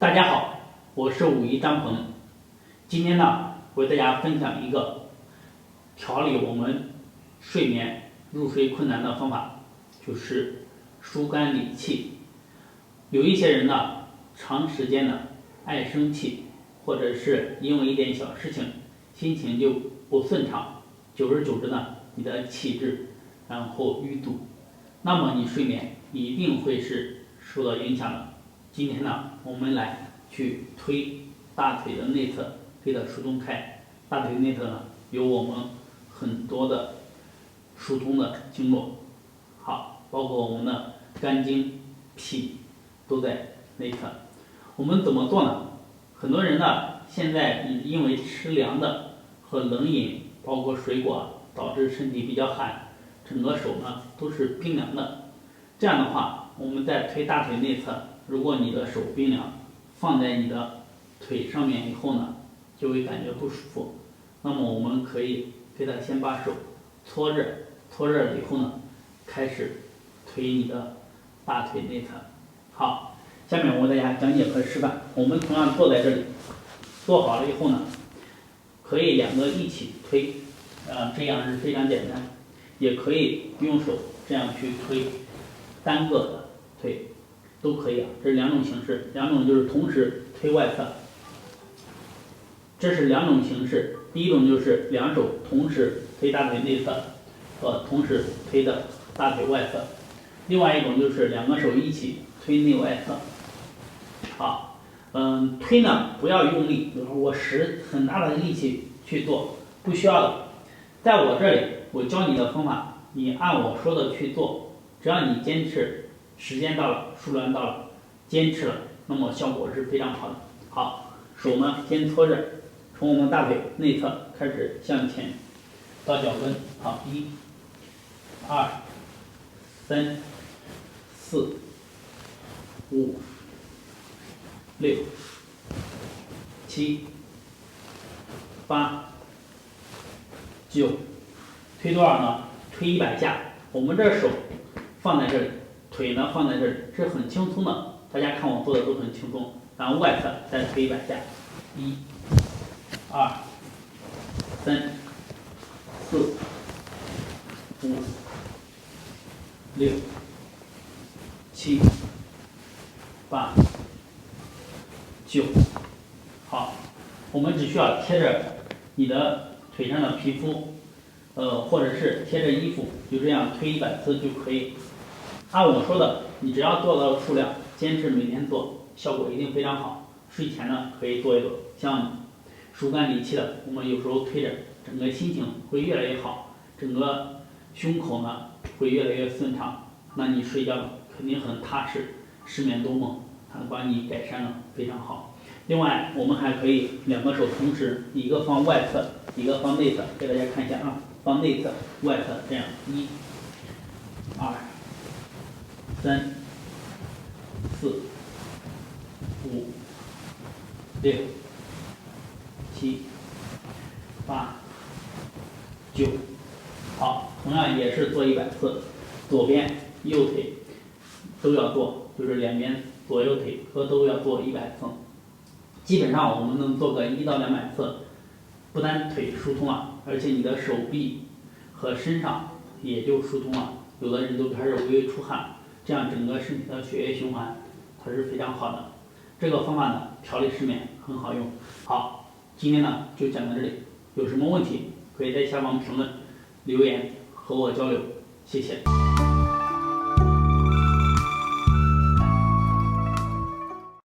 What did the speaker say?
大家好，我是武夷张鹏。今天呢，我为大家分享一个调理我们睡眠入睡困难的方法，就是疏肝理气。有一些人呢，长时间的爱生气，或者是因为一点小事情，心情就不顺畅，久而久之呢，你的气滞，然后淤堵，那么你睡眠一定会是受到影响的。今天呢，我们来去推大腿的内侧，给它疏通开。大腿内侧呢，有我们很多的疏通的经络，好，包括我们的肝经、脾都在内侧。我们怎么做呢？很多人呢，现在因为吃凉的和冷饮，包括水果，导致身体比较寒，整个手呢都是冰凉的。这样的话，我们在推大腿内侧，如果你的手冰凉，放在你的腿上面以后呢，就会感觉不舒服。那么我们可以给它先把手搓热，搓热了以后呢，开始推你的大腿内侧。好，下面我为大家讲解和示范。我们同样坐在这里，坐好了以后呢，可以两个一起推，这样是非常简单。也可以用手这样去推，单个的推都可以啊。这是两种形式，两种就是同时推外侧。这是两种形式，第一种就是两手同时推大腿内侧和同时推的大腿外侧，另外一种就是两个手一起推内外侧。好，推呢不要用力，比如说我使很大的力气去做，不需要的。在我这里，我教你的方法，你按我说的去做，只要你坚持，时间到了，数量到了，坚持了，那么效果是非常好的。好，手呢先搓着，从我们大腿内侧开始向前到脚跟。好，1、2、3、4、5、6、7、8、9，推多少呢？推100下。我们这手放在这里，腿呢放在这里，是很轻松的。大家看我做的都很轻松。然后外侧再推100下，1、2、3、4、5、6、7、8、9。好，我们只需要贴着你的腿上的皮肤，或者是贴着衣服，就这样推100次就可以。按我说的，你只要做到数量，坚持每天做，效果一定非常好。睡前呢可以做一做，像疏肝理气的，我们有时候推着，整个心情会越来越好，整个胸口呢会越来越顺畅，那你睡觉肯定很踏实，失眠多梦，它帮你改善了非常好。另外，我们还可以两个手同时，一个放外侧，一个放内侧，给大家看一下啊，放内侧，外侧，这样1、2、3、4、5、6、7、8、9。好，同样也是做100次，左边右腿都要做，就是两边左右腿都要做100次。基本上我们能做个1到200次，不单腿疏通了，而且你的手臂和身上也就疏通了。有的人都开始微微出汗，这样整个身体的血液循环它是非常好的。这个方法呢，调理失眠很好用。好，今天呢就讲到这里，有什么问题可以在下方评论留言和我交流，谢谢。